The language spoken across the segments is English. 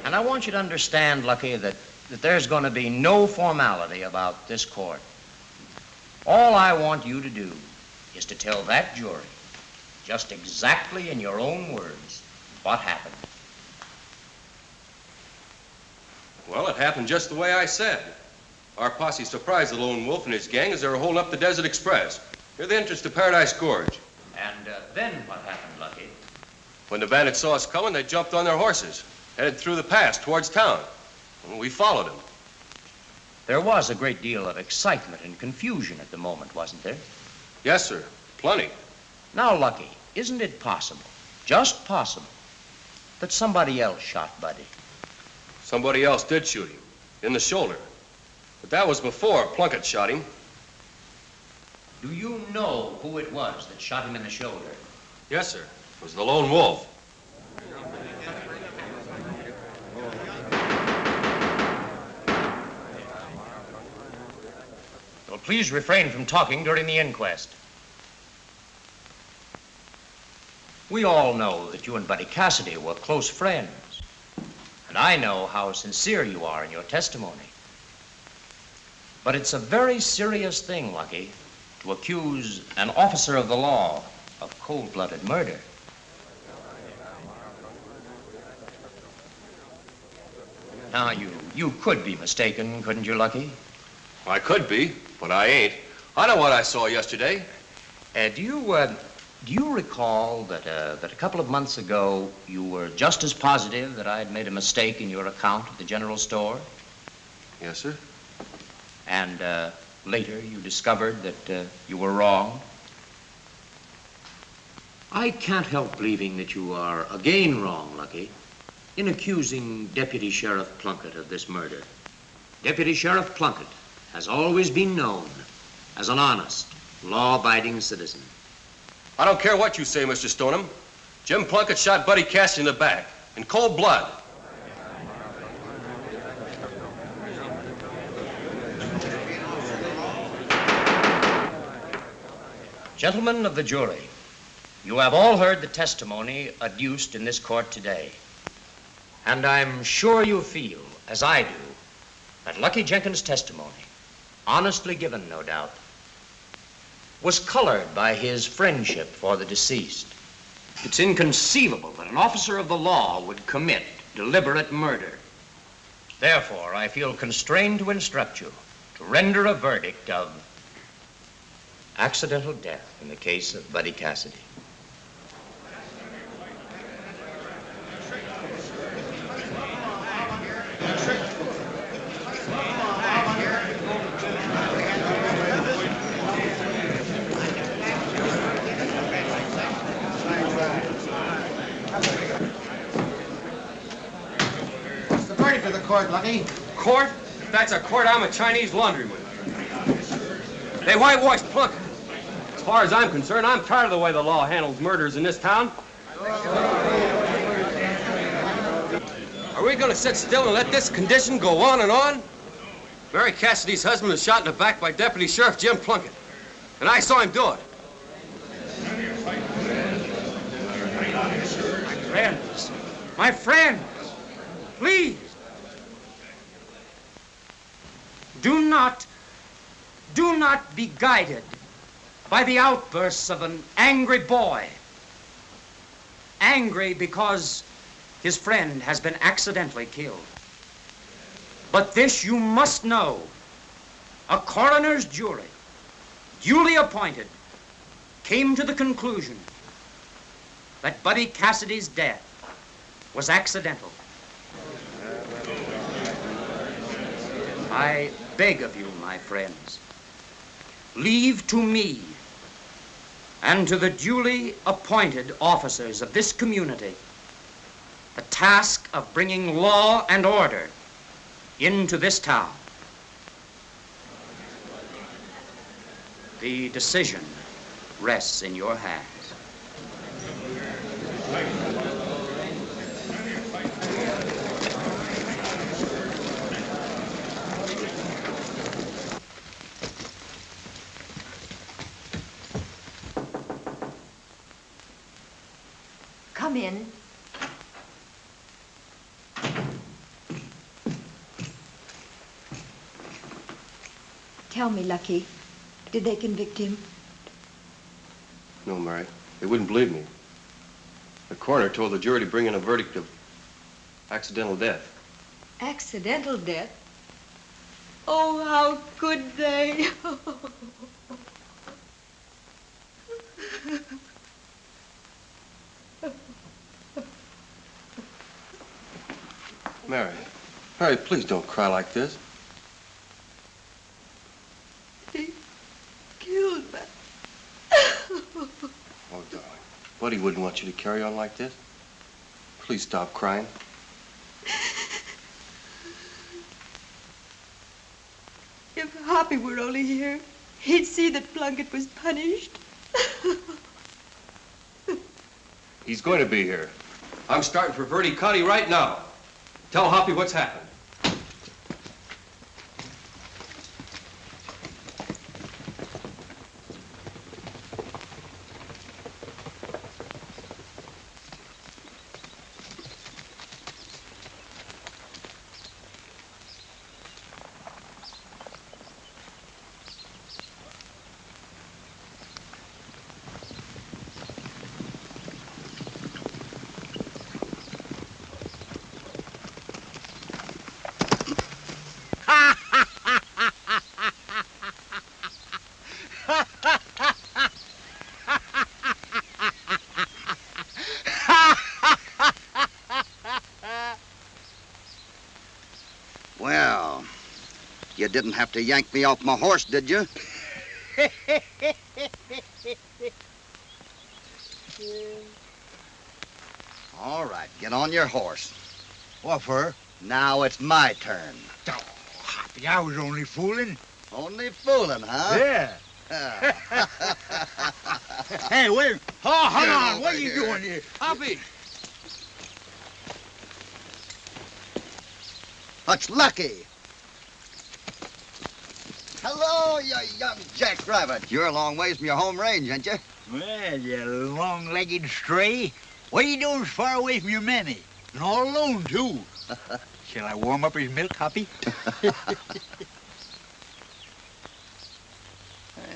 And I want you to understand, Lucky, that there's going to be no formality about this court. All I want you to do is to tell that jury, just exactly in your own words, what happened. Well, it happened just the way I said. Our posse surprised the lone wolf and his gang as they were holding up the Desert Express near the entrance to Paradise Gorge. And then what happened, Lucky? When the bandits saw us coming, they jumped on their horses, headed through the pass towards town. And we followed them. There was a great deal of excitement and confusion at the moment, wasn't there? Yes, sir. Plenty. Now, Lucky, isn't it possible, just possible, that somebody else shot Buddy? Somebody else did shoot him, in the shoulder. But that was before Plunkett shot him. Do you know who it was that shot him in the shoulder? Yes, sir. It was the lone wolf. Well, please refrain from talking during the inquest. We all know that you and Buddy Cassidy were close friends. And I know how sincere you are in your testimony. But it's a very serious thing, Lucky, to accuse an officer of the law of cold-blooded murder. Now, you could be mistaken, couldn't you, Lucky? I could be, but I ain't. I know what I saw yesterday. Do you recall that a couple of months ago you were just as positive that I had made a mistake in your account at the general store? Yes, sir. And later you discovered that you were wrong? I can't help believing that you are again wrong, Lucky, in accusing Deputy Sheriff Plunkett of this murder. Deputy Sheriff Plunkett has always been known as an honest, law-abiding citizen. I don't care what you say, Mr. Stoneham. Jim Plunkett shot Buddy Cassidy in the back, in cold blood. Gentlemen of the jury, you have all heard the testimony adduced in this court today. And I'm sure you feel, as I do, that Lucky Jenkins' testimony, honestly given, no doubt, was colored by his friendship for the deceased. It's inconceivable that an officer of the law would commit deliberate murder. Therefore, I feel constrained to instruct you to render a verdict of accidental death in the case of Buddy Cassidy. For the court, Lucky. Court? If that's a court, I'm a Chinese laundryman. They whitewashed Plunkett. As far as I'm concerned, I'm tired of the way the law handles murders in this town. Are we going to sit still and let this condition go on and on? Mary Cassidy's husband was shot in the back by Deputy Sheriff Jim Plunkett, and I saw him do it. My friends, please. Do not be guided by the outbursts of an angry boy. Angry because his friend has been accidentally killed. But this you must know. A coroner's jury, duly appointed, came to the conclusion that Buddy Cassidy's death was accidental. I beg of you, my friends, leave to me and to the duly appointed officers of this community the task of bringing law and order into this town. The decision rests in your hands. Come in. Tell me, Lucky, did they convict him? No, Mary. They wouldn't believe me. The coroner told the jury to bring in a verdict of accidental death. Accidental death? Oh, how could they? Mary. Mary, please don't cry like this. He killed me. Oh, darling. Buddy wouldn't want you to carry on like this. Please stop crying. If Hoppy were only here, he'd see that Plunkett was punished. He's going to be here. I'm starting for Verde County right now. Tell Hoppy what's happened. Well, you didn't have to yank me off my horse, did you? All right, get on your horse. What for? Now it's my turn. Oh, Hoppy, I was only fooling. Only fooling, huh? Yeah. Hey, wait. Oh, hold Get on. over What are you here. doing here? Hoppy! That's Lucky. Hello, you young jackrabbit. You're a long ways from your home range, ain't you? Well, you long-legged stray. What are you doing so far away from your mammy? And all alone, too. Shall I warm up his milk, Hoppy?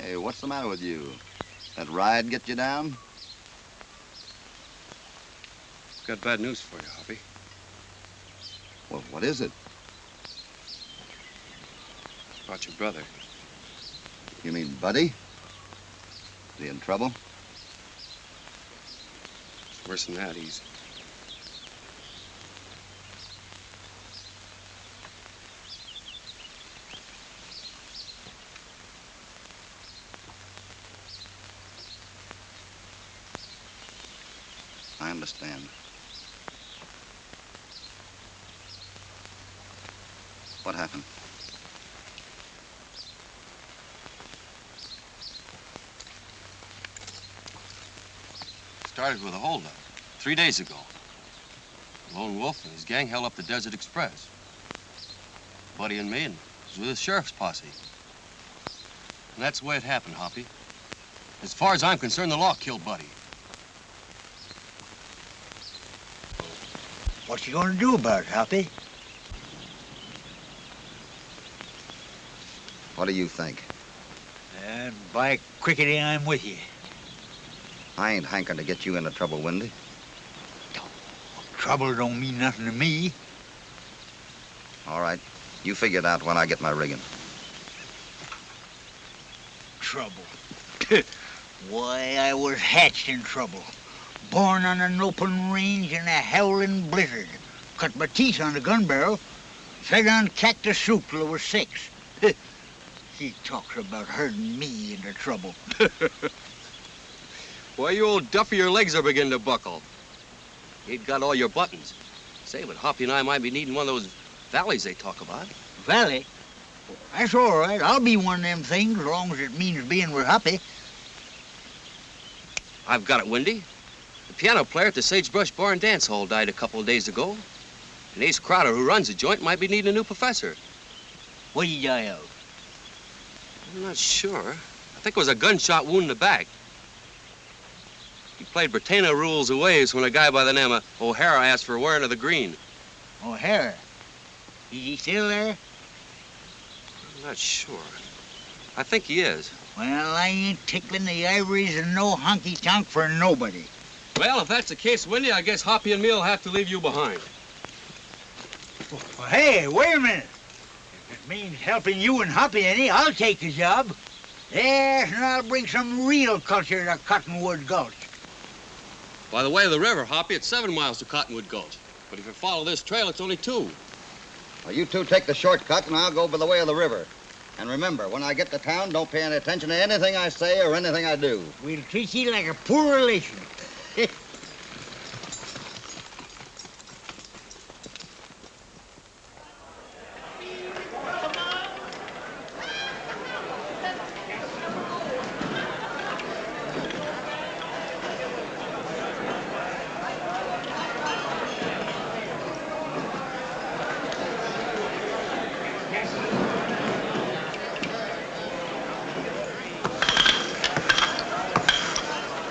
Hey, what's the matter with you? That ride get you down? Got bad news for you, Hoppy. Well, what is it? About your brother. You mean Buddy? Is he in trouble? It's worse than that. He's... I understand. What happened? Started with a holdup 3 days ago. Lone Wolf and his gang held up the Desert Express. Buddy and me, and was with the sheriff's posse. And that's the way it happened, Hoppy. As far as I'm concerned, the law killed Buddy. What you gonna do about it, Hoppy? What do you think? And by crickety, I'm with you. I ain't hankering to get you into trouble, Windy. Trouble don't mean nothing to me. All right. You figure it out when I get my rigging. Trouble. Why, I was hatched in trouble. Born on an open range in a howling blizzard. Cut my teeth on the gun barrel. Fed on cactus soup till I was 6. He talks about herding me into trouble. Why, you old Duffy, your legs are beginning to buckle. You'd got all your buttons. Say, but Hoppy and I might be needing one of those valleys they talk about. Valley? That's all right. I'll be one of them things as long as it means being with Hoppy. I've got it, Windy. The piano player at the Sagebrush Bar and Dance Hall died a couple of days ago. And Ace Crowder, who runs the joint, might be needing a new professor. What did you die of? I'm not sure. I think it was a gunshot wound in the back. He played Britannia Rules of Waves when a guy by the name of O'Hara asked for wearing of the green. O'Hara. Is he still there? I'm not sure. I think he is. Well, I ain't tickling the ivories and no honky-tonk for nobody. Well, if that's the case, Windy, I guess Hoppy and me'll have to leave you behind. Well, hey, wait a minute. If it means helping you and Hoppy any, I'll take the job. Yes, and I'll bring some real culture to Cottonwood Gulch. By the way of the river, Hoppy, it's 7 miles to Cottonwood Gulch. But if you follow this trail, it's only 2. Well, you two take the shortcut, and I'll go by the way of the river. And remember, when I get to town, don't pay any attention to anything I say or anything I do. We'll treat you like a poor relation.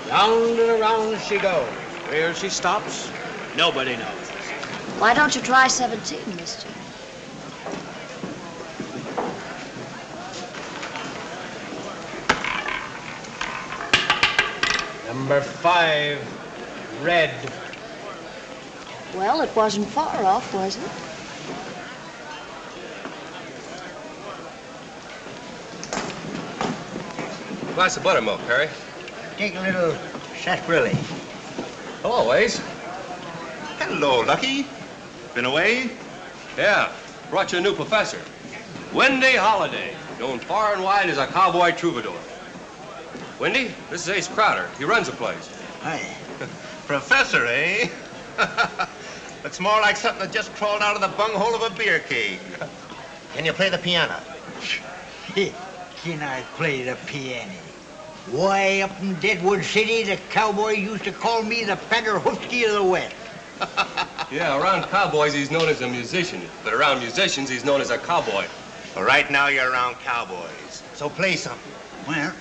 Round and around she goes. Where she stops, nobody knows. Why don't you try 17, mister? Number 5, red. Well, it wasn't far off, was it? Glass of buttermilk, Perry. Take a little sarsaparilla. Hello, Ace. Hello, Lucky. Been away? Yeah, brought you a new professor. Windy Holiday, known far and wide as a cowboy troubadour. Windy, this is Ace Crowder. He runs the place. Hi. Professor, eh? Looks more like something that just crawled out of the bunghole of a beer keg. Can you play the piano? Can I play the piano? Why, up in Deadwood City, the cowboys used to call me the Paderhusky of the West. Yeah, around cowboys, he's known as a musician. But around musicians, he's known as a cowboy. Well, right now you're around cowboys, so play something. Well,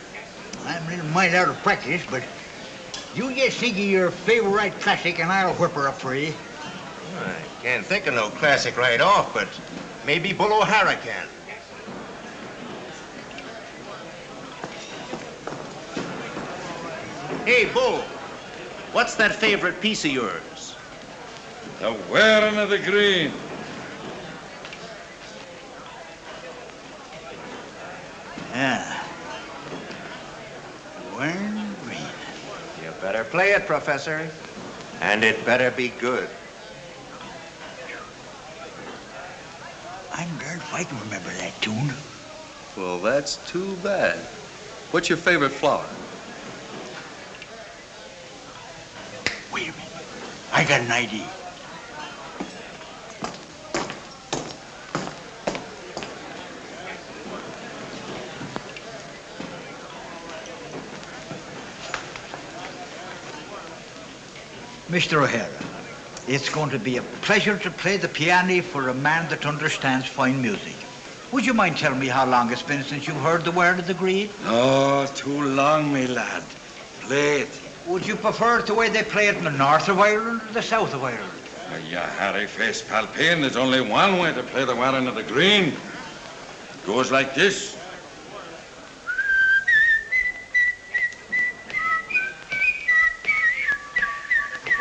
I'm a little mite out of practice, but you just think of your favorite classic and I'll whip her up for you. I can't think of no classic right off, but maybe Bull O'Hara can. Hey, Bull, what's that favorite piece of yours? The wearing of the green. Yeah. Wearing green. You better play it, Professor. And it better be good. I'm darned if I can remember that tune. Well, that's too bad. What's your favorite flower? Wait a minute. I got an idea. Mr. O'Hara, it's going to be a pleasure to play the piano for a man that understands fine music. Would you mind telling me how long it's been since you've heard the word of the green? No, too long, me lad. Play it. Would you prefer it the way they play it in the north of Ireland or the south of Ireland? You hairy-faced palpine, there's only one way to play the wearing of the green. It goes like this.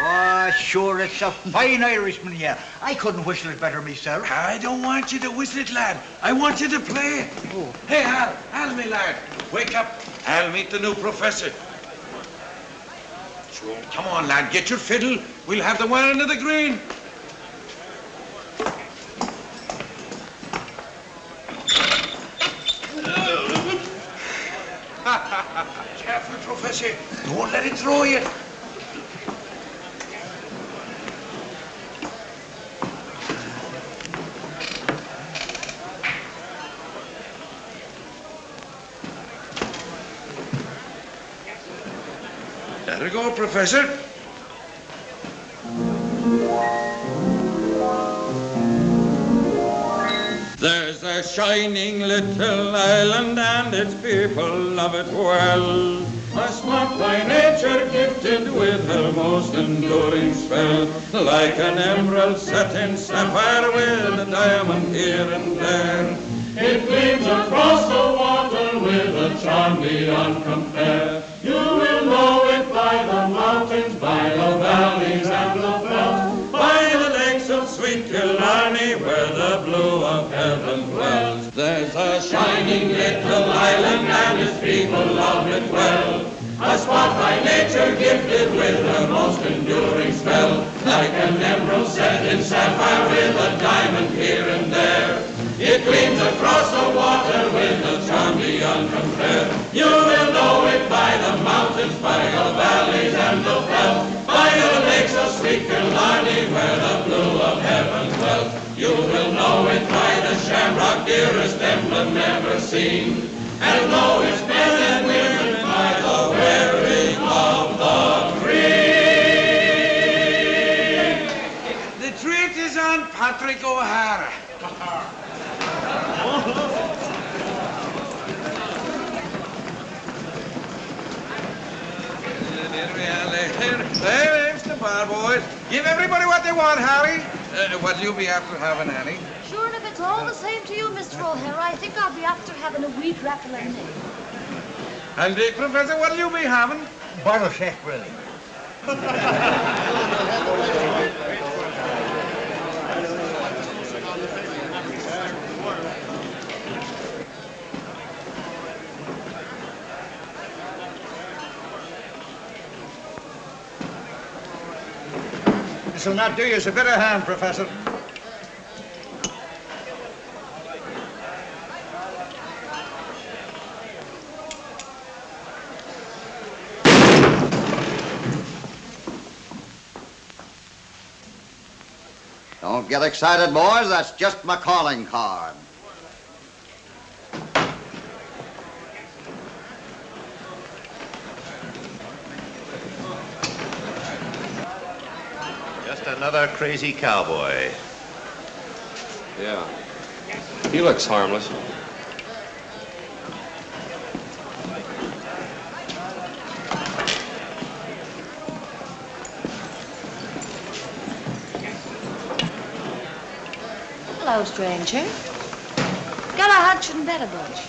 Oh, sure, it's a fine Irishman here. I couldn't whistle it better myself. I don't want you to whistle it, lad. I want you to play it. Oh. Hey, Al, me lad. Wake up. I'll meet the new professor. Sure, come on, lad. Get your fiddle. We'll have the wearing of the green. Careful, Professor. Don't let it throw you. There you go, Professor. There's a shining little island and its people love it well. A spot by nature gifted with a most enduring spell. Like an emerald set in sapphire with a diamond here and there. It gleams across the water with a charm beyond compare. You will know it by the mountains, by the valleys and the fells, by the lakes of sweet Killarney, where the blue of heaven dwells. There's a shining little island, and its people love it well. A spot by nature gifted with a most enduring spell, like an emerald set in sapphire with a diamond here and there. It gleams across the water with a charm beyond compare. You will know it by the mountains, by the valleys and the fells, by the lakes of sweet Killarney, where the blue of heaven dwells. You will know it by the shamrock, dearest emblem ever seen, and know its men and women by the wearing of the green. The treat is on Patrick O'Hara. There's the bar, boys. Give everybody what they want, Harry. What'll you be after having, Annie? Sure, and if it's all the same to you, Mr. O'Hara, I think I'll be after having a wheat wrap lemonade. And Professor, what'll you be having? Bottle shack, really. This'll not do you a bit of harm, Professor. Don't get excited, boys. That's just my calling card. Just another crazy cowboy. Yeah. He looks harmless. Hello, stranger. Got a hunch and bet a bunch.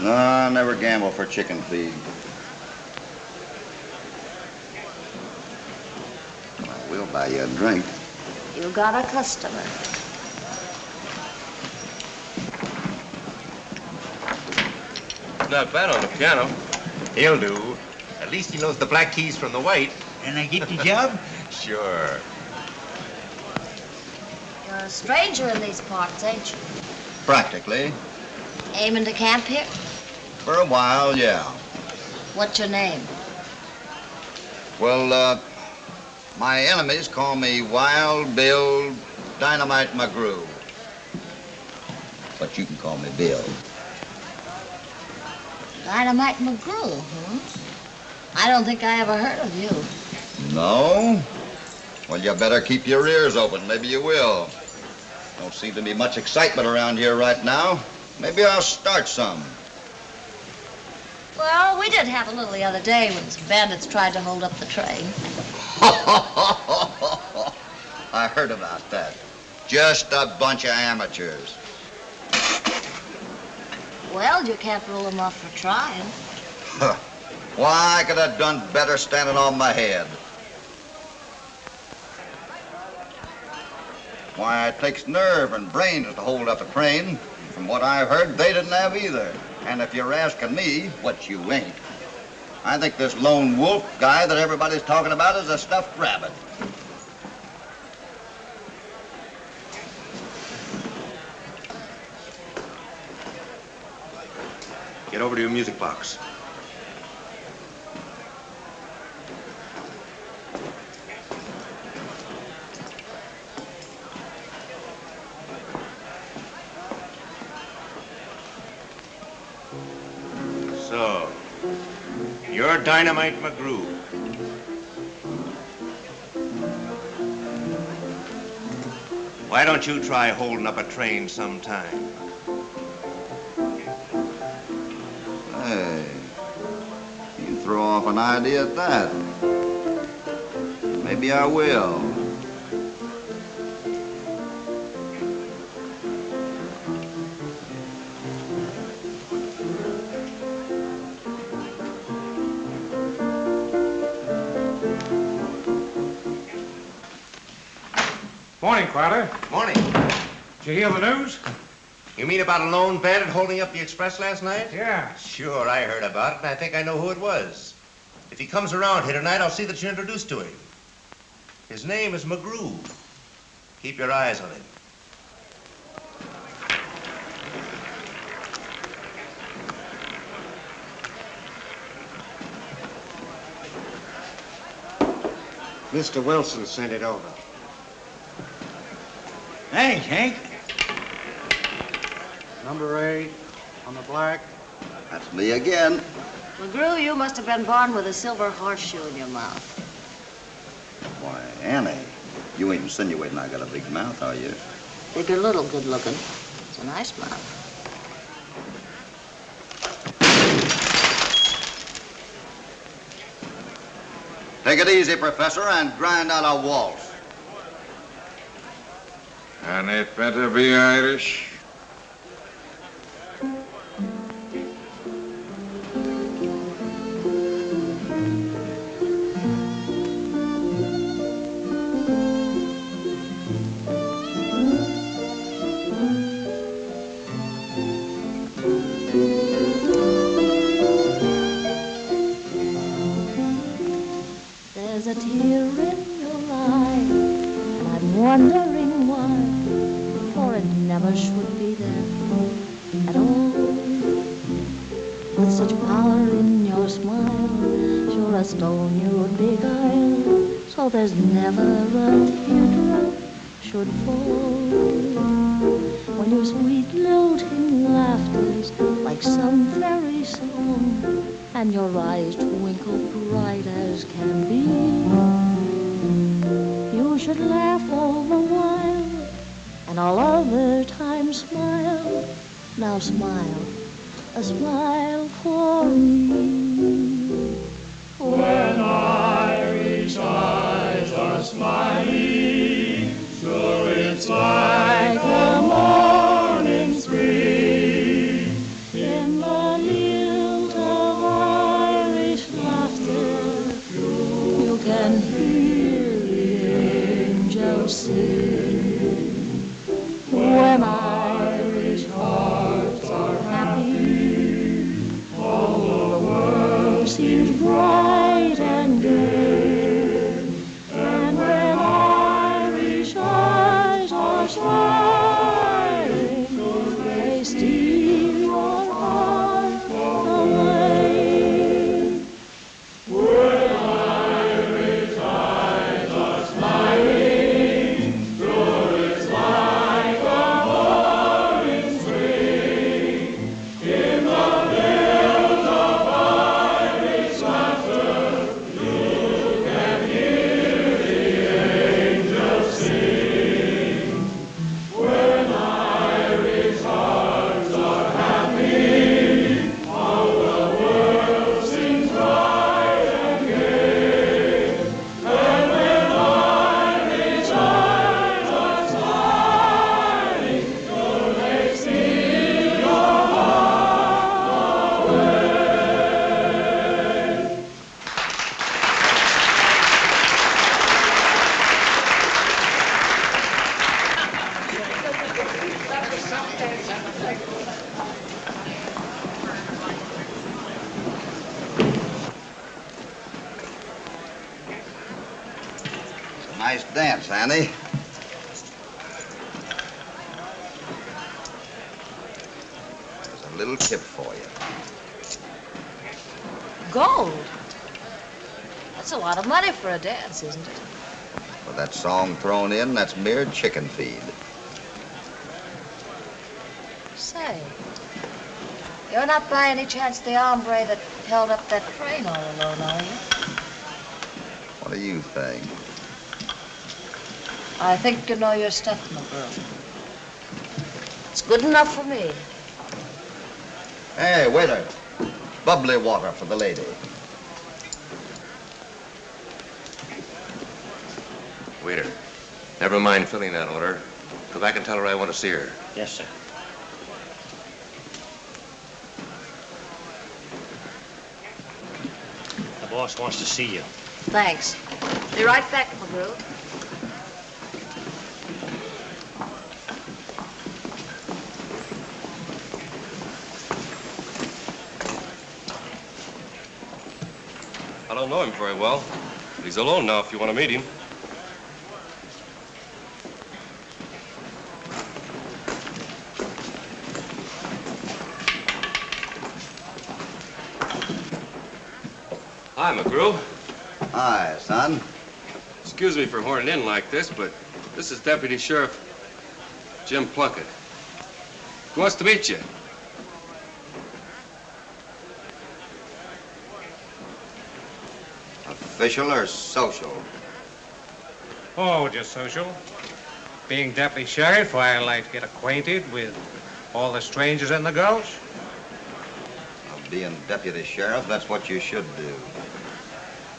No, I never gamble for chicken feed. I will buy you a drink. You got a customer. It's not bad on the piano. He'll do. At least he knows the black keys from the white. And I get the job? Sure. You're a stranger in these parts, ain't you? Practically. Aiming to camp here? For a while, yeah. What's your name? Well, my enemies call me Wild Bill Dynamite McGrew. But you can call me Bill. Dynamite McGrew, huh? I don't think I ever heard of you. No? Well, you better keep your ears open. Maybe you will. Don't seem to be much excitement around here right now. Maybe I'll start some. Well, we did have a little the other day when some bandits tried to hold up the train. I heard about that. Just a bunch of amateurs. Well, you can't rule them off for trying. Why, I could have done better standing on my head. Why, it takes nerve and brains to hold up a train. From what I've heard, they didn't have either. And if you're asking me, what you ain't, I think this lone wolf guy that everybody's talking about is a stuffed rabbit. Get over to your music box. So, you're Dynamite McGrew. Why don't you try holding up a train sometime? Hey, you throw off an idea at that. Maybe I will. Morning, Crowder. Morning. Did you hear the news? You mean about a lone bandit holding up the express last night? Yeah. Sure, I heard about it, and I think I know who it was. If he comes around here tonight, I'll see that you're introduced to him. His name is McGrew. Keep your eyes on him. Mr. Wilson sent it over. Thanks, Hank. Number 8 on the black. That's me again. McGrew, you must have been born with a silver horseshoe in your mouth. Why, Annie, you ain't insinuating I got a big mouth, are you? Big or little, good looking. It's a nice mouth. Take it easy, Professor, and grind out a waltz. And it better be Irish. There's a tear in your eye, and I'm wondering why, for it never should be there at all. With such power in your smile, sure a stone you'd beguile, so there's never a teardrop should fall. When your sweet lilting laughter's like some fairy song, and your eyes twinkle bright as can be, you should laugh all the while, and all other times smile. Now smile, a smile for me. When Irish eyes are smiling, sure it's like a morning spring. In the lilt of Irish laughter, you can hear the angels sing. When Irish hearts are happy, all the world seems bright and gay. And when Irish eyes are smiling, they steal your heart away. When Irish eyes are smiling, sure it's like a morning spring. In the hills of Irish laughter, you can hear the angels sing. When Irish hearts are happy, all the world seems bright and gay. And when Irish eyes are smiling, sure they steal your heart away. It's a nice dance, Annie. There's a little tip for you. Gold? That's a lot of money for a dance, isn't it? With that song thrown in, that's mere chicken feed. Say, you're not by any chance the hombre that held up that train all alone, are you? What do you think? I think you know your stuff, McGrew. It's good enough for me. Hey, waiter. Bubbly water for the lady. Waiter, never mind filling that order. Go back and tell her I want to see her. Yes, sir. The boss wants to see you. Thanks. Be right back, McGrew. I don't know him very well. But he's alone now if you want to meet him. Hi, McGrew. Hi, son. Excuse me for horning in like this, but this is Deputy Sheriff Jim Plunkett. He wants to meet you. Official or social? Oh, just social. Being deputy sheriff, I like to get acquainted with all the strangers in the gulch. Well, being deputy sheriff, that's what you should do.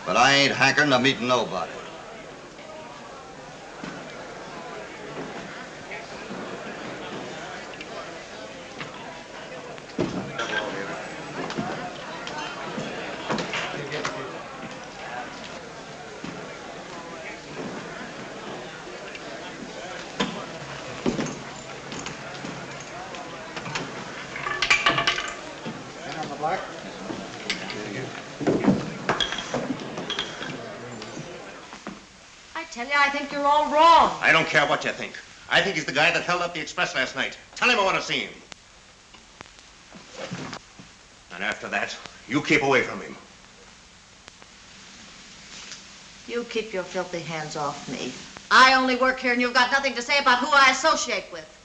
But I ain't hankering to meet nobody. I think you're all wrong. I don't care what you think. I think he's the guy that held up the express last night. Tell him I want to see him. And after that, you keep away from him. You keep your filthy hands off me. I only work here and you've got nothing to say about who I associate with.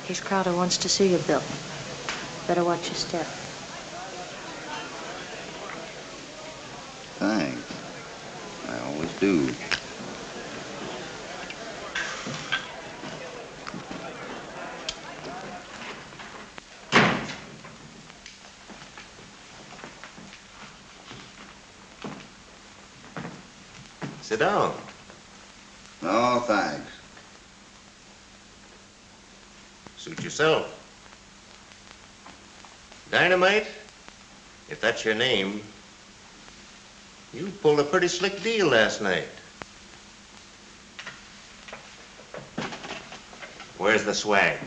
Case Crowder wants to see you, Bill. Better watch your step. Thanks. I always do. Sit down. No, thanks. Suit yourself. Dynamite, if that's your name, you pulled a pretty slick deal last night. Where's the swag?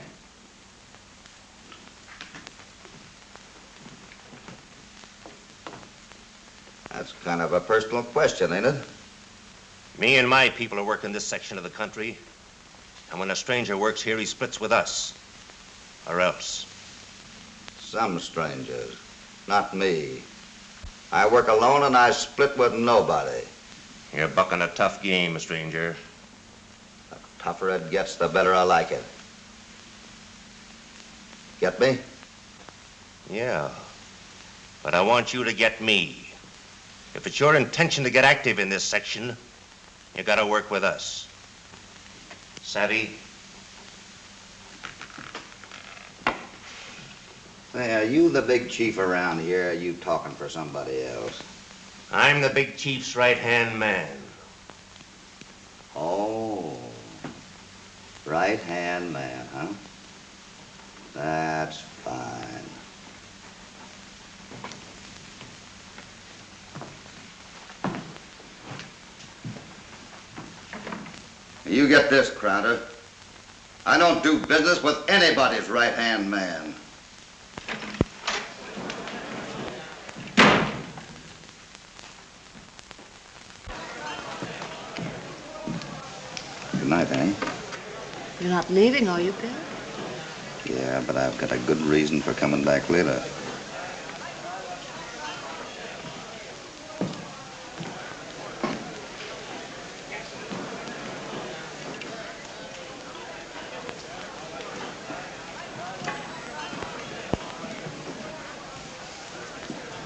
That's kind of a personal question, ain't it? Me and my people are working this section of the country, and when a stranger works here, he splits with us. Or else. Some strangers, not me. I work alone and I split with nobody. You're bucking a tough game, stranger. The tougher it gets, the better I like it. Get me? Yeah, but I want you to get me. If it's your intention to get active in this section, you gotta work with us. Savvy? Say, are you the big chief around here, or are you talking for somebody else? I'm the big chief's right-hand man. Oh, right-hand man, huh? That's fine. You get this, Crowder. I don't do business with anybody's right-hand man. Good night, Annie. You're not leaving, are you, Bill? Yeah, but I've got a good reason for coming back later.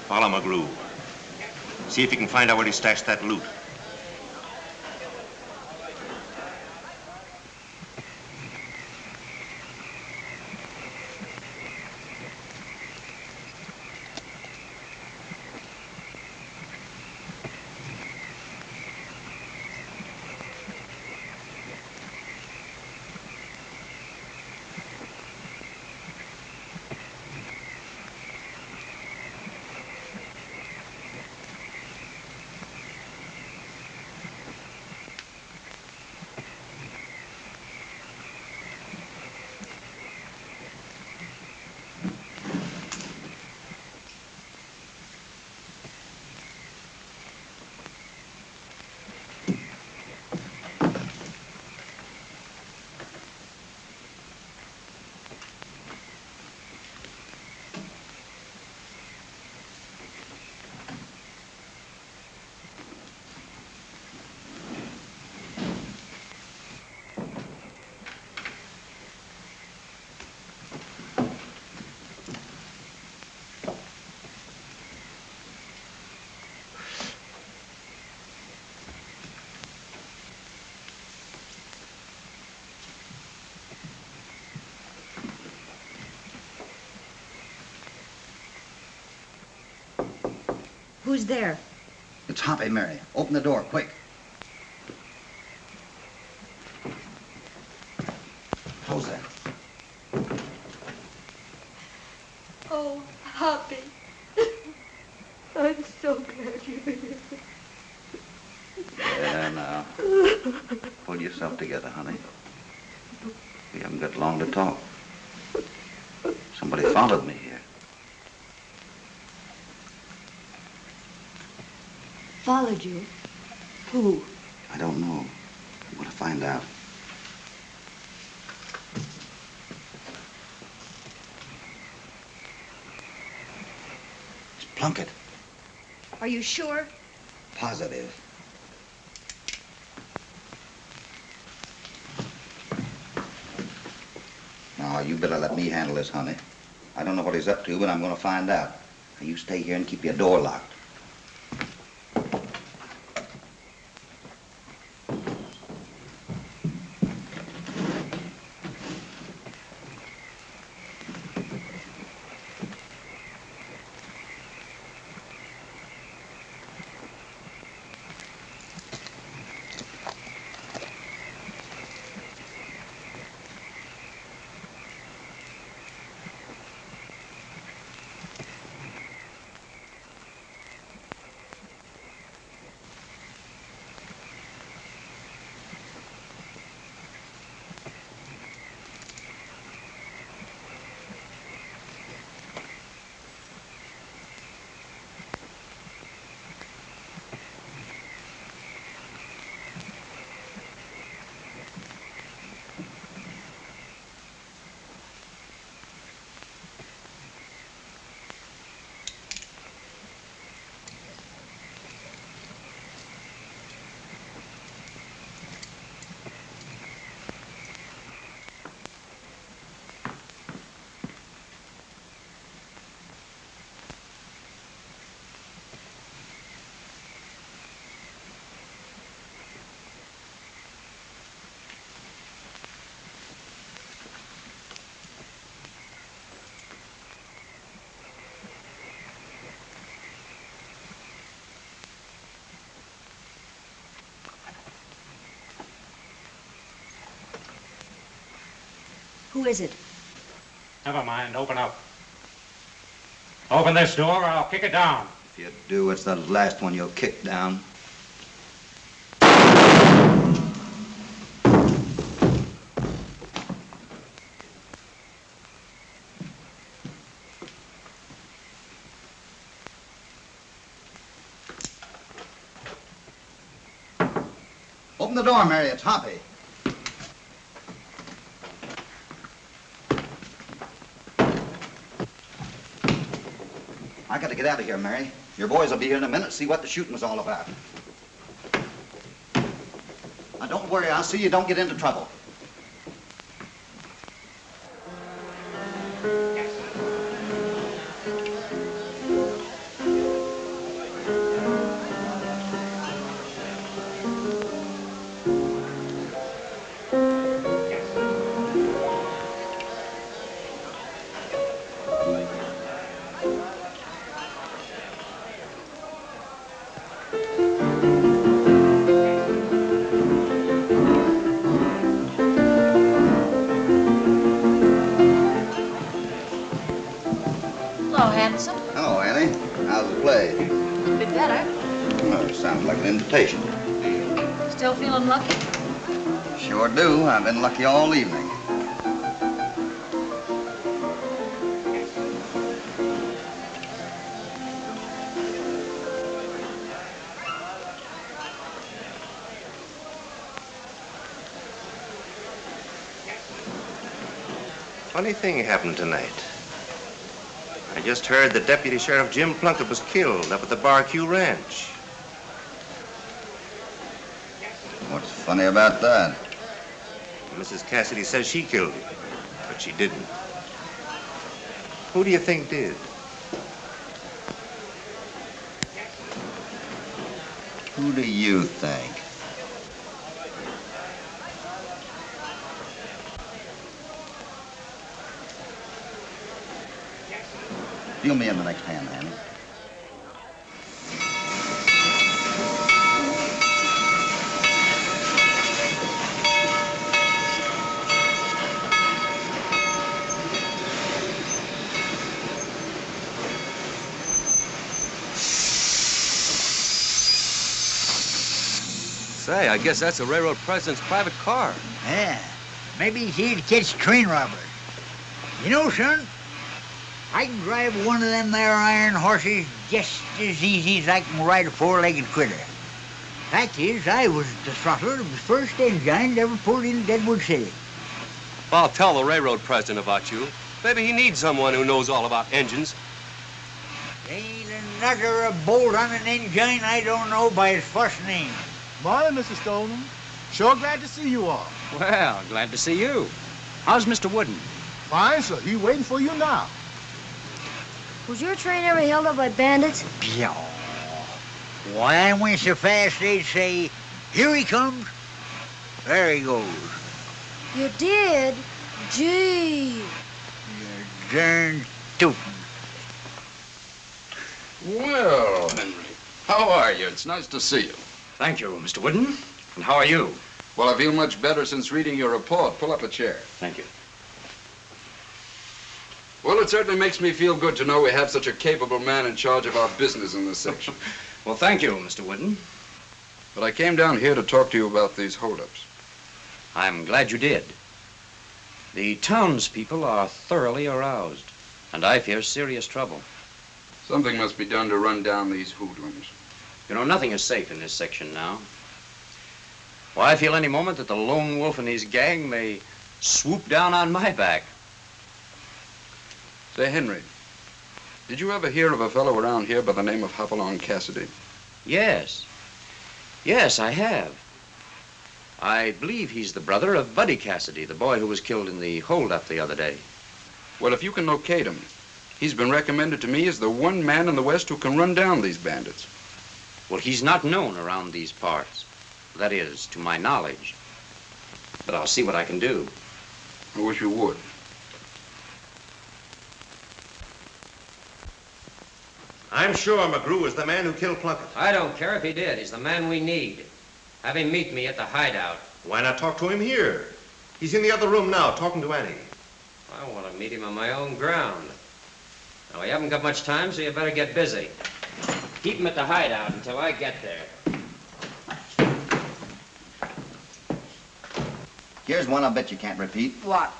Follow McGrew. See if you can find out where he stashed that loot. Who's there? It's Hoppy, Mary. Open the door, quick. Close that. Oh, Hoppy. I'm so glad you're here. Yeah, now. Pull yourself together, honey. We haven't got long to talk. Somebody followed me here. Followed you? Who? I don't know. I'm going to find out. It's Plunkett. Are you sure? Positive. Now, you better let me handle this, honey. I don't know what he's up to, but I'm going to find out. Now, you stay here and keep your door locked. Who is it? Never mind. Open up. Open this door or I'll kick it down. If you do, it's the last one you'll kick down. Open the door, Mary. It's Hoppy. I got to get out of here, Mary. Your boys will be here in a minute. See what the shooting was all about. Now, don't worry. I'll see you don't get into trouble. Hello, handsome. Hello, Annie. How's the play? A bit better. Oh, sounds like an invitation. Still feeling lucky? Sure do. I've been lucky all evening. Funny thing happened tonight. I just heard that Deputy Sheriff Jim Plunkett was killed up at the Bar Q Ranch. What's funny about that? Mrs. Cassidy says she killed him, but she didn't. Who do you think did? Who do you think? Deal me in the next hand, Annie. Say, I guess that's the railroad president's private car. Yeah. Maybe he's here to catch train robbers. You know, son, I can drive one of them there iron horses just as easy as I can ride a four-legged critter. Fact is, I was the throttler of the first engine ever pulled in Deadwood City. I'll tell the railroad president about you. Maybe he needs someone who knows all about engines. Ain't another a bolt on an engine I don't know by his first name. Morning, Mr. Stoneman. Sure glad to see you all. Well, glad to see you. How's Mr. Wooden? Fine, sir. He waiting for you now. Was your train ever held up by bandits? Yeah. Why, I went so fast they'd say, here he comes. There he goes. You did? Gee. You're darn tootin'. Well, Henry, how are you? It's nice to see you. Thank you, Mr. Wooden. And how are you? Well, I feel much better since reading your report. Pull up a chair. Thank you. Well, it certainly makes me feel good to know we have such a capable man in charge of our business in this section. Well, thank you, Mr. Wooden. But I came down here to talk to you about these holdups. I'm glad you did. The townspeople are thoroughly aroused, and I fear serious trouble. Something must be done to run down these hoodlums. You know, nothing is safe in this section now. Why, I feel any moment that the lone wolf and his gang may swoop down on my back. Say, Henry, did you ever hear of a fellow around here by the name of Hopalong Cassidy? Yes. Yes, I have. I believe he's the brother of Buddy Cassidy, the boy who was killed in the holdup the other day. Well, if you can locate him, he's been recommended to me as the one man in the West who can run down these bandits. Well, he's not known around these parts. That is, to my knowledge. But I'll see what I can do. I wish you would. I'm sure McGrew is the man who killed Plunkett. I don't care if he did. He's the man we need. Have him meet me at the hideout. Why not talk to him here? He's in the other room now, talking to Annie. I want to meet him on my own ground. Now, we haven't got much time, so you better get busy. Keep him at the hideout until I get there. Here's one I bet you can't repeat. What?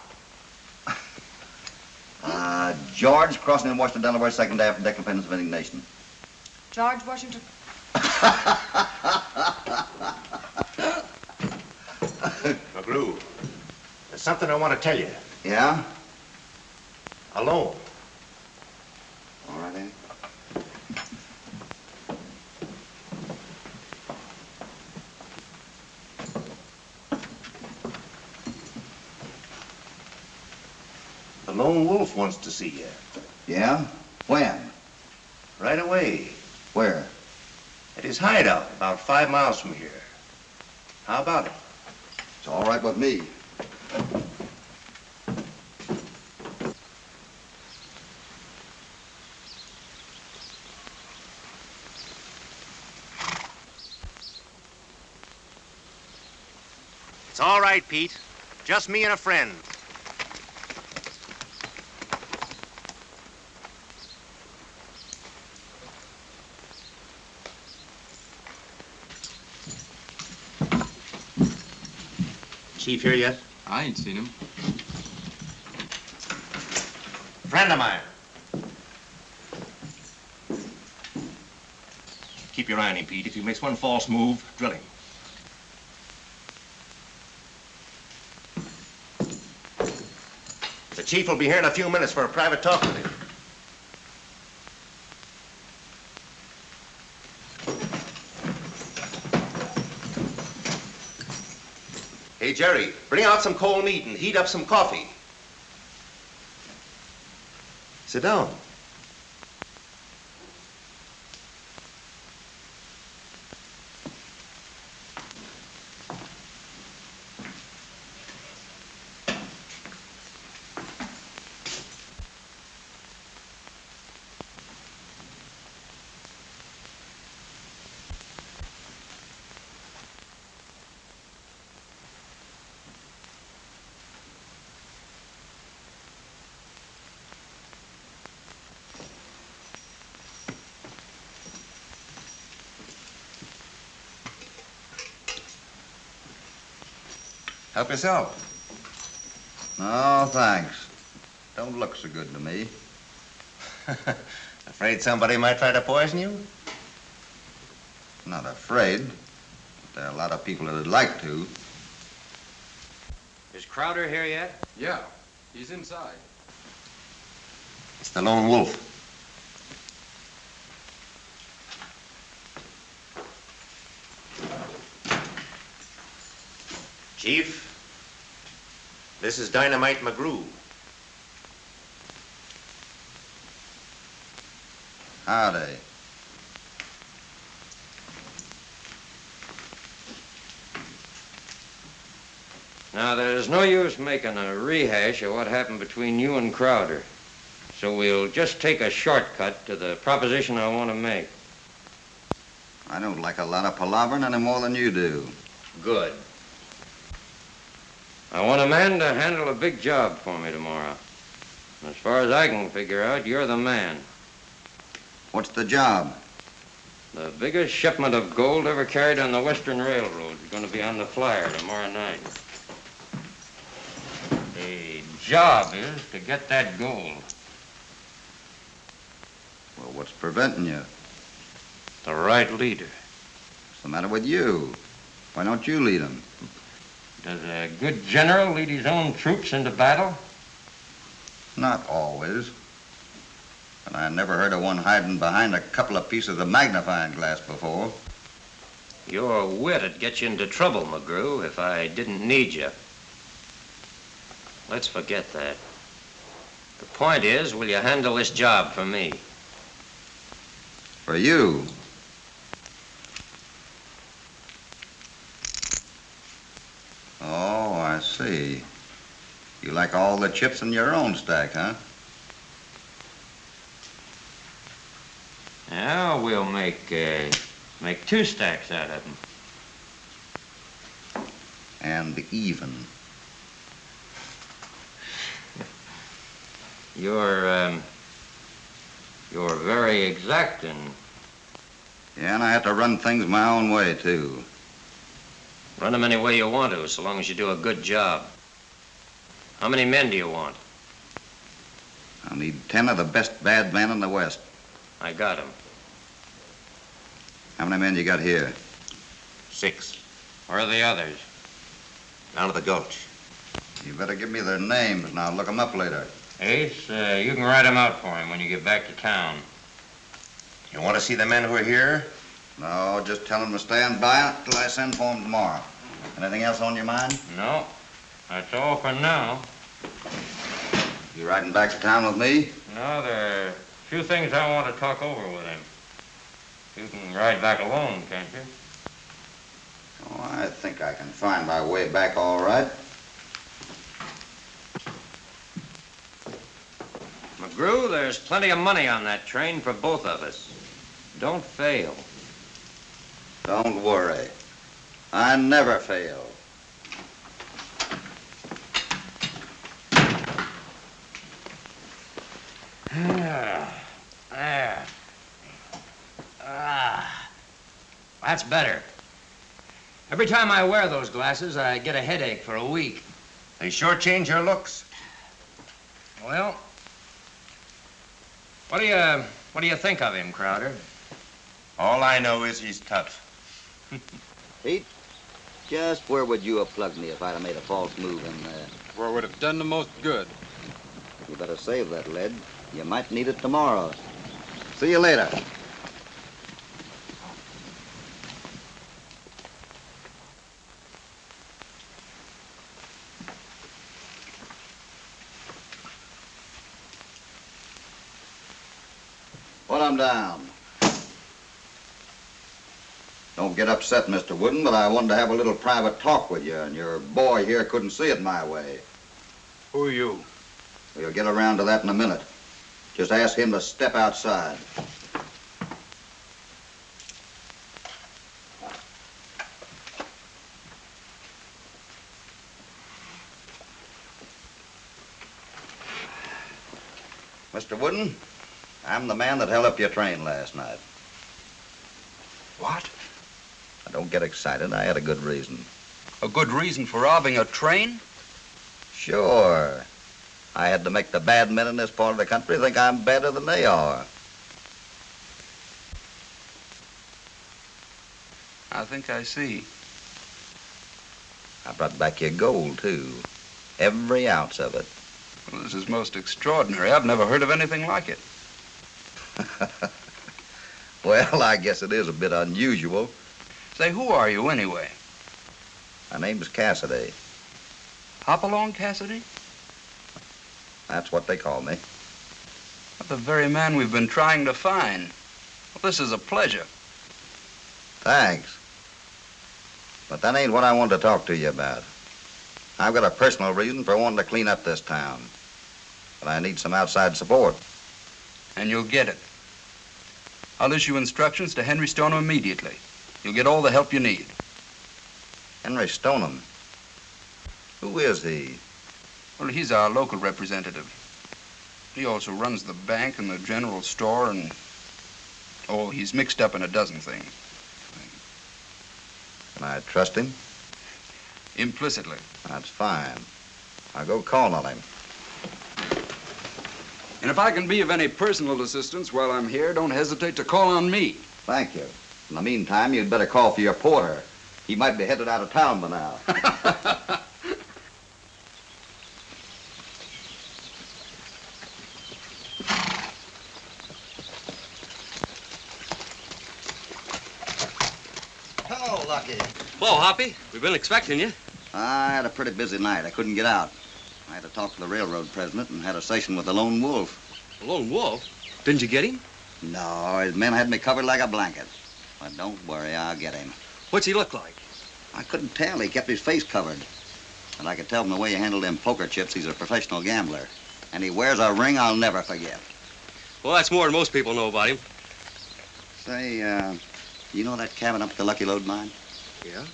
George crossing in Washington, Delaware, 2nd day after declaration of indignation. George Washington? McGrew, there's something I want to tell you. Yeah? Alone. All right, Annie. The lone wolf wants to see you. Yeah? When? Right away. Where? At his hideout, about 5 miles from here. How about it? It's all right with me. It's all right, Pete. Just me and a friend. Chief here yet? I ain't seen him. Friend of mine. Keep your eye on him, Pete. If he makes one false move, drill him. The chief will be here in a few minutes for a private talk with him. Hey, Jerry, bring out some cold meat and heat up some coffee. Sit down. Help yourself. No, thanks. Don't look so good to me. Afraid somebody might try to poison you? Not afraid. But there are a lot of people that'd like to. Is Crowder here yet? Yeah, he's inside. It's the lone wolf. Chief, this is Dynamite McGrew. Howdy. Now, there's no use making a rehash of what happened between you and Crowder. So we'll just take a shortcut to the proposition I want to make. I don't like a lot of palavering any more than you do. Good. I want a man to handle a big job for me tomorrow. As far as I can figure out, you're the man. What's the job? The biggest shipment of gold ever carried on the Western Railroad is going to be on the flyer tomorrow night. The job is to get that gold. Well, what's preventing you? The right leader. What's the matter with you? Why don't you lead them? Does a good general lead his own troops into battle? Not always. But I never heard of one hiding behind a couple of pieces of magnifying glass before. Your wit'd get you into trouble, McGrew, if I didn't need you. Let's forget that. The point is, will you handle this job for me? For you? Oh, I see. You like all the chips in your own stack, huh? Yeah, we'll make 2 stacks out of them. And even. You're very exacting. Yeah, and I have to run things my own way, too. Run them any way you want to, so long as you do a good job. How many men do you want? I'll need 10 of the best bad men in the West. I got them. How many men you got here? 6. Where are the others? Down to the gulch. You better give me their names, and I'll look them up later. Ace, you can write them out for him when you get back to town. You want to see the men who are here? No, just tell them to stand by till I send for them tomorrow. Anything else on your mind? No, that's all for now. You riding back to town with me? No, there are a few things I want to talk over with him. You can ride back alone, can't you? Oh, I think I can find my way back all right. McGrew, there's plenty of money on that train for both of us. Don't fail. Don't worry. I never fail. There. That's better. Every time I wear those glasses, I get a headache for a week. They sure change your looks. Well, what do you think of him, Crowder? All I know is he's tough. Pete, just where would you have plugged me if I'd have made a false move in there? Where would have done the most good. You better save that lead. You might need it tomorrow. See you later. Put 'em down. Don't get upset, Mr. Wooden, but I wanted to have a little private talk with you, and your boy here couldn't see it my way. Who are you? We'll get around to that in a minute. Just ask him to step outside. Mr. Wooden, I'm the man that held up your train last night. What? Now, don't get excited. I had a good reason. A good reason for robbing a train? Sure. I had to make the bad men in this part of the country think I'm better than they are. I think I see. I brought back your gold, too. Every ounce of it. Well, this is most extraordinary. I've never heard of anything like it. Well, I guess it is a bit unusual. Say, who are you anyway? My name's Cassidy. Hopalong Cassidy? That's what they call me. The very man we've been trying to find. Well, this is a pleasure. Thanks. But that ain't what I wanted to talk to you about. I've got a personal reason for wanting to clean up this town. But I need some outside support. And you'll get it. I'll issue instructions to Henry Stoneham immediately. You'll get all the help you need. Henry Stoneham? Who is he? Well, he's our local representative. He also runs the bank and the general store and... oh, he's mixed up in a dozen things. Can I trust him? Implicitly. That's fine. I'll go call on him. And if I can be of any personal assistance while I'm here, don't hesitate to call on me. Thank you. In the meantime, you'd better call for your porter. He might be headed out of town by now. Hello, Lucky. Whoa, Hoppy. We've been expecting you. I had a pretty busy night. I couldn't get out. I had to talk to the railroad president and had a session with the lone wolf. The lone wolf? Didn't you get him? No, his men had me covered like a blanket. But don't worry, I'll get him. What's he look like? I couldn't tell. He kept his face covered. But I could tell from the way he handled them poker chips he's a professional gambler. And he wears a ring I'll never forget. Well, that's more than most people know about him. Say, you know that cabin up at the Lucky Lode mine? Yeah? Well,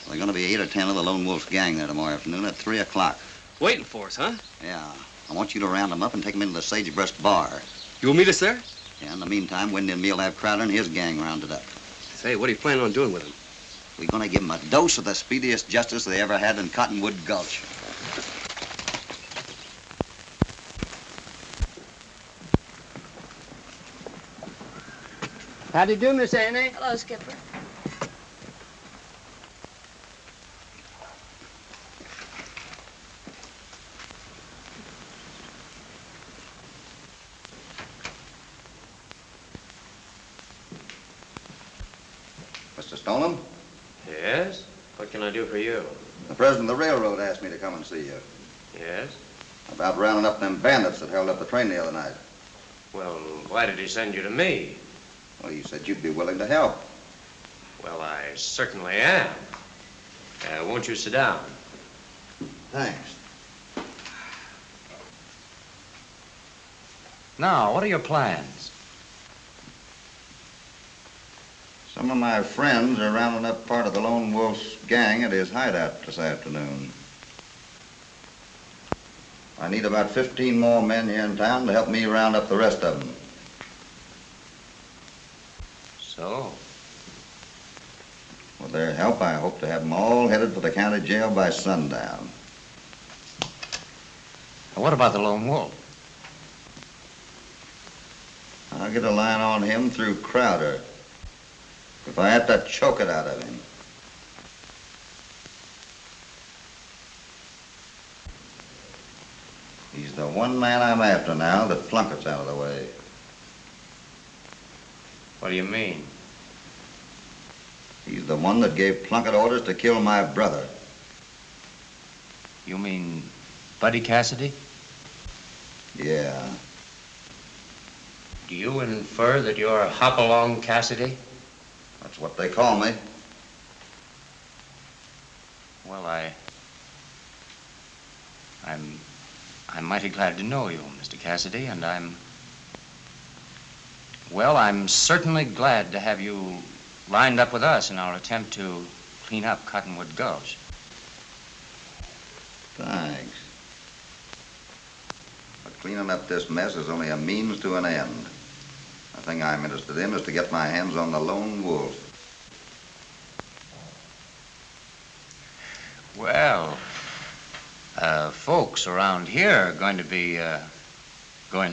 there are going to be 8 or 10 of the Lone Wolf's gang there tomorrow afternoon at 3 o'clock. Waiting for us, huh? Yeah. I want you to round them up and take them into the Sagebrush Bar. You'll meet us there? Yeah, in the meantime, Wendy and me'll have Crowder and his gang rounded up. Say, what are you planning on doing with them? We're going to give them a dose of the speediest justice they ever had in Cottonwood Gulch. How do you do, Miss Annie? Hello, Skipper. Mr. Stoneham? Yes? What can I do for you? The president of the railroad asked me to come and see you. Yes? About rounding up them bandits that held up the train the other night. Well, why did he send you to me? Well, you said you'd be willing to help. Well, I certainly am. Won't you sit down? Thanks. Now, what are your plans? Some of my friends are rounding up part of the Lone Wolf's gang at his hideout this afternoon. I need about 15 more men here in town to help me round up the rest of them. So? With their help, I hope to have them all headed for the county jail by sundown. What about the lone wolf? I'll get a line on him through Crowder. If I have to choke it out of him. He's the one man I'm after now that Plunkett's out of the way. What do you mean? He's the one that gave Plunkett orders to kill my brother. You mean Buddy Cassidy? Yeah. Do you infer that you're Hopalong Cassidy? That's what they call me. Well, I'm mighty glad to know you, Mr. Cassidy, and I'm certainly glad to have you lined up with us in our attempt to clean up Cottonwood Gulch. Thanks. But cleaning up this mess is only a means to an end. The thing I'm interested in is to get my hands on the lone wolf. Well, folks around here are going to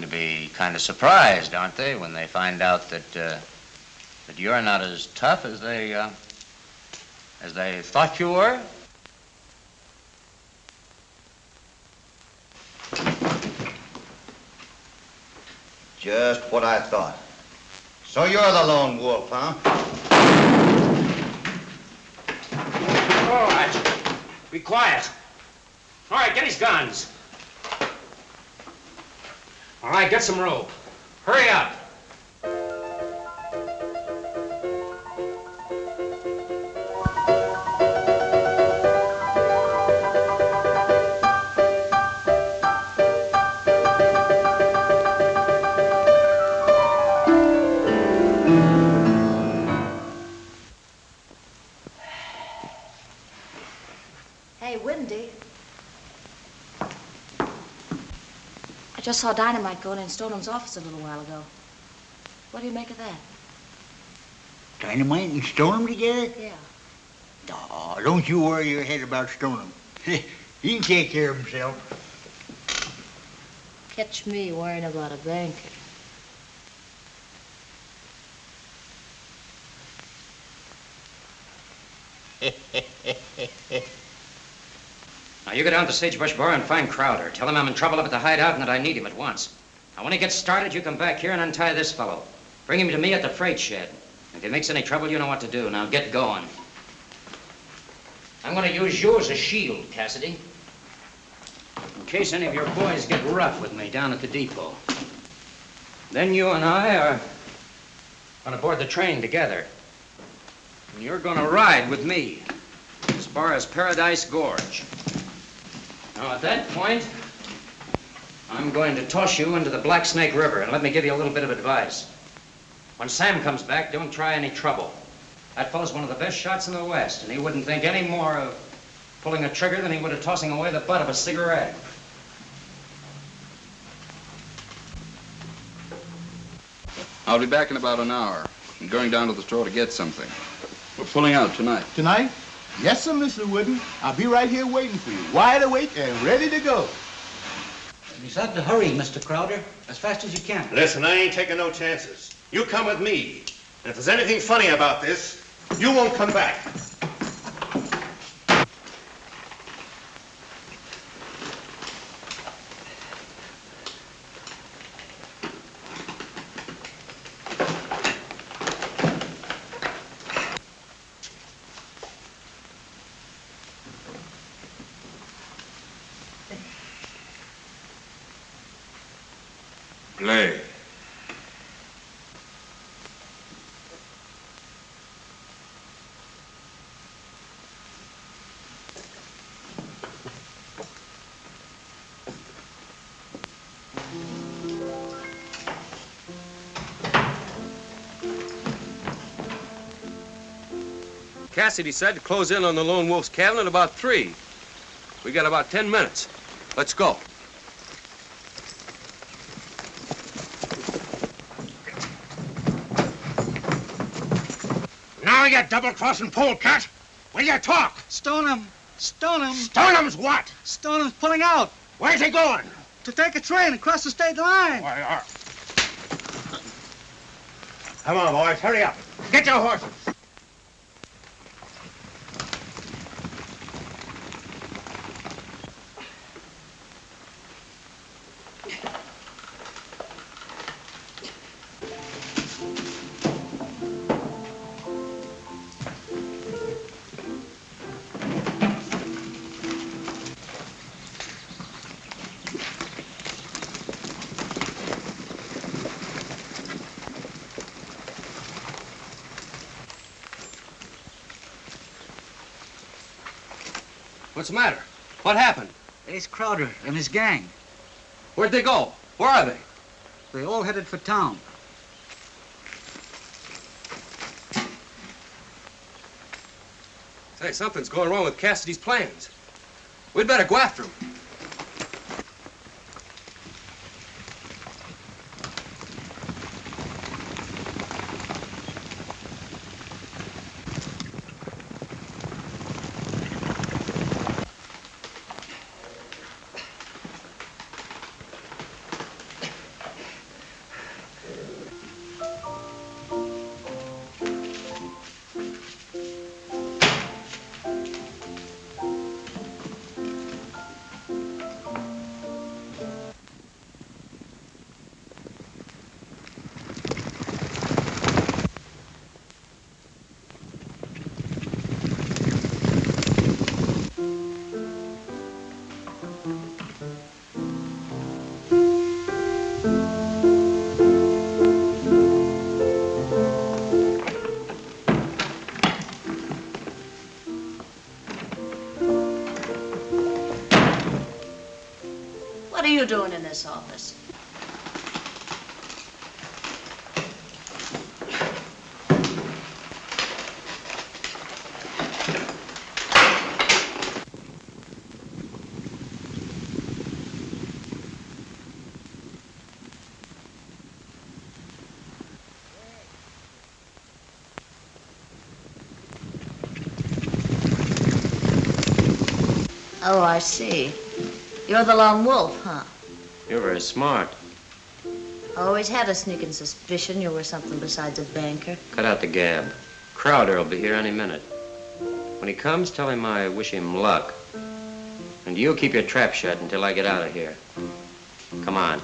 be kind of surprised, aren't they, when they find out that you're not as tough as they thought you were? Just what I thought. So you're the lone wolf, huh? All right. Be quiet. All right, get his guns. All right, get some rope. Hurry up. Hey, Windy. I just saw dynamite going in Stonham's office a little while ago. What do you make of that? Dynamite and Stoneham together? Yeah. Oh, don't you worry your head about Stoneham. He can take care of himself. Catch me worrying about a banker. Now, you go down to the Sagebrush Bar and find Crowder. Tell him I'm in trouble up at the hideout and that I need him at once. Now, when he gets started, you come back here and untie this fellow. Bring him to me at the freight shed. If he makes any trouble, you know what to do. Now, get going. I'm going to use you as a shield, Cassidy. In case any of your boys get rough with me down at the depot. Then you and I are going to board the train together. And you're going to ride with me as far as Paradise Gorge. Now, at that point, I'm going to toss you into the Black Snake River, and let me give you a little bit of advice. When Sam comes back, don't try any trouble. That fellow's one of the best shots in the West, and he wouldn't think any more of pulling a trigger than he would of tossing away the butt of a cigarette. I'll be back in about an hour. I'm going down to the store to get something. We're pulling out tonight. Tonight? Yes, sir, Mr. Wooden. I'll be right here waiting for you, wide awake and ready to go. You just have to hurry, Mr. Crowder, as fast as you can. Listen, I ain't taking no chances. You come with me. And if there's anything funny about this, you won't come back. Play. Cassidy said to close in on the Lone Wolf's cabin at about 3. We got about 10 minutes. Let's go. Now you double-crossing polecat. Will you talk? Stoneham. Stoneham's what? Stoneham's pulling out. Where's he going? To take a train across the state line. Come on, boys, hurry up. Get your horses. What's the matter? What happened? There's Crowder and his gang. Where'd they go? Where are they? They all headed for town. Say, something's going wrong with Cassidy's plans. We'd better go after him. What are you doing in this office? Oh, I see. You're the lone wolf, huh? You're very smart. I always had a sneaking suspicion you were something besides a banker. Cut out the gab. Crowder will be here any minute. When he comes, tell him I wish him luck. And you keep your trap shut until I get out of here. Come on.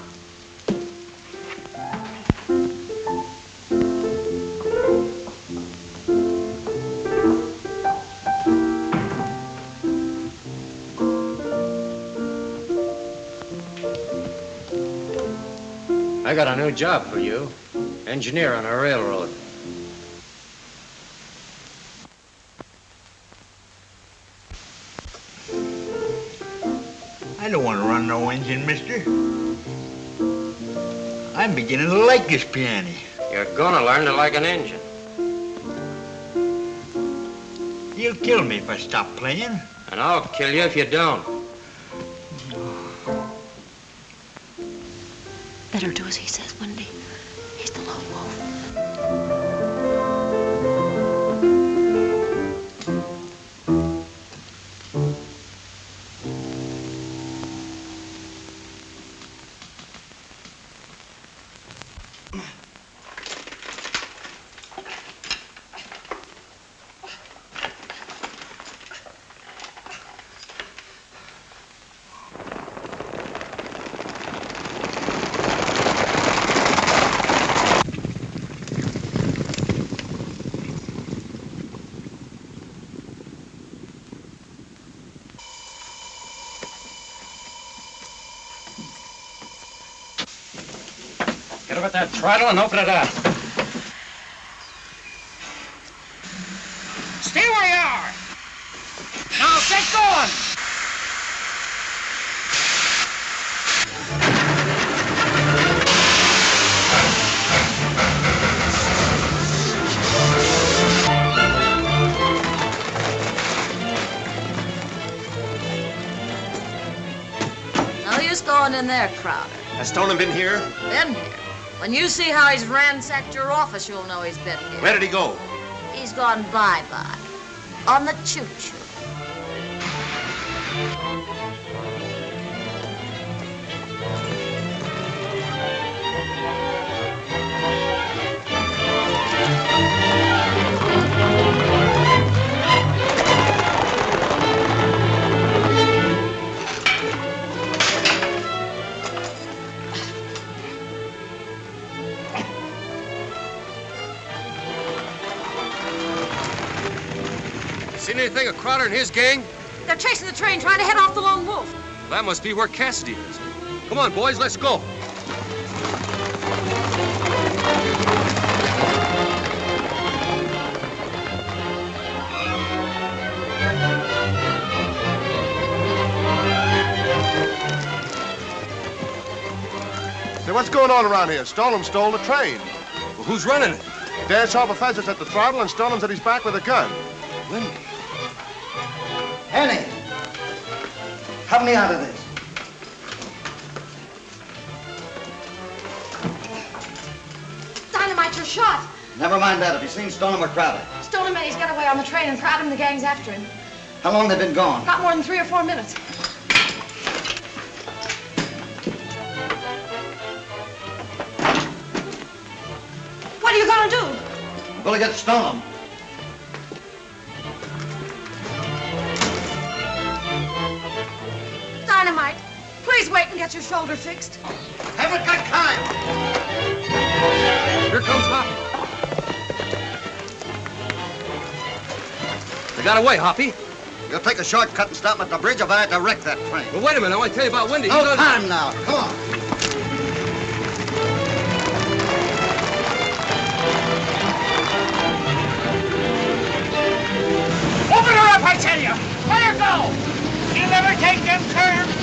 I got a new job for you. Engineer on a railroad. I don't want to run no engine, mister. I'm beginning to like this piano. You're gonna learn to like an engine. You'll kill me if I stop playing. And I'll kill you if you don't. Better do as he says, Wendy. He's the lone wolf. Get over that throttle and open it up. Stay where you are. Now get going. No use going in there, Crowder. Has Stoneham been here? Been here. When you see how he's ransacked your office, you'll know he's been here. Where did he go? He's gone bye-bye. On the choo-choo. Seen anything of Crowder and his gang? They're chasing the train, trying to head off the Lone Wolf. That must be where Cassidy is. Come on, boys, let's go. Say, what's going on around here? Stoneham stole the train. Well, who's running it? Dance Hall Professor's at the throttle and Stoneham at his back with a gun. Wendy. Annie, help me out of this. Dynamite, you're shot. Never mind that. Have you seen Stoneham or Crowder? Stone him and he's got away on the train, and Crowder and the gang's after him. How long they been gone? Not more than 3 or 4 minutes. What are you gonna do? I'm gonna get Stoneham. Dynamite, please wait and get your shoulder fixed. Haven't got time. Here comes Hoppy. They got away, Hoppy. You'll take a shortcut and stop at the bridge if I had to wreck that train. Well, wait a minute. I want to tell you about Wendy. No time now. Come on. Open her up, I tell you. Let her go. She'll never take them turns.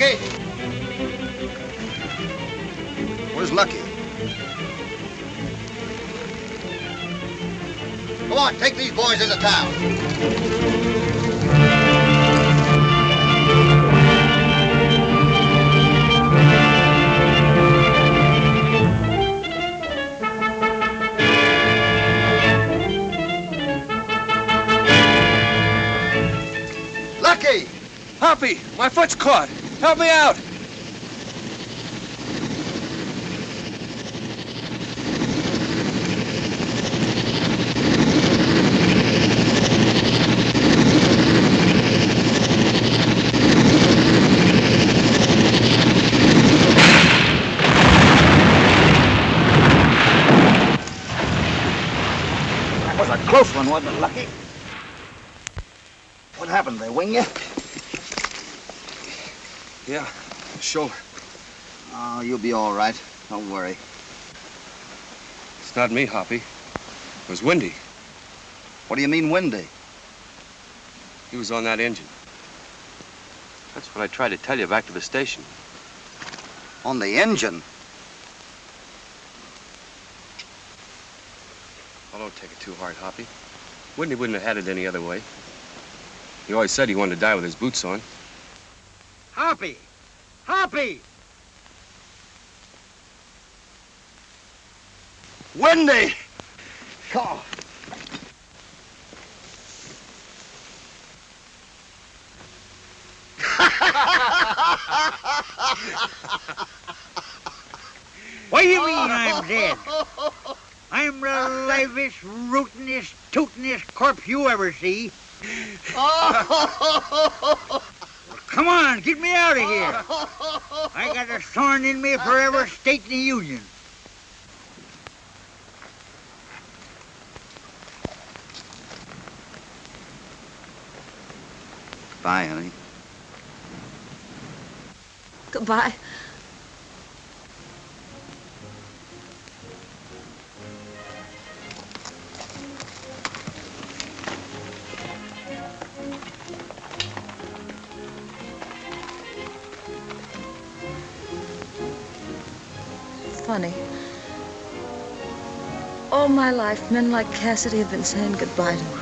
Lucky? Where's Lucky? Come on, take these boys into town. Lucky! Hoppy, my foot's caught. Help me out. That was a close one, wasn't it, Lucky? What happened? They wing you? Yeah, shoulder. Oh, you'll be all right. Don't worry. It's not me, Hoppy. It was Windy. What do you mean, Windy? He was on that engine. That's what I tried to tell you back to the station. On the engine? Well, don't take it too hard, Hoppy. Windy wouldn't have had it any other way. He always said he wanted to die with his boots on. Hoppy! Hoppy! Windy! Come on. What do you mean I'm dead? I'm the livest, rootinest, tootinest corpse you ever see. Come on, get me out of here. I got a thorn in me forever state in the Union. Bye, honey. Goodbye. Funny. All my life, men like Cassidy have been saying goodbye to her.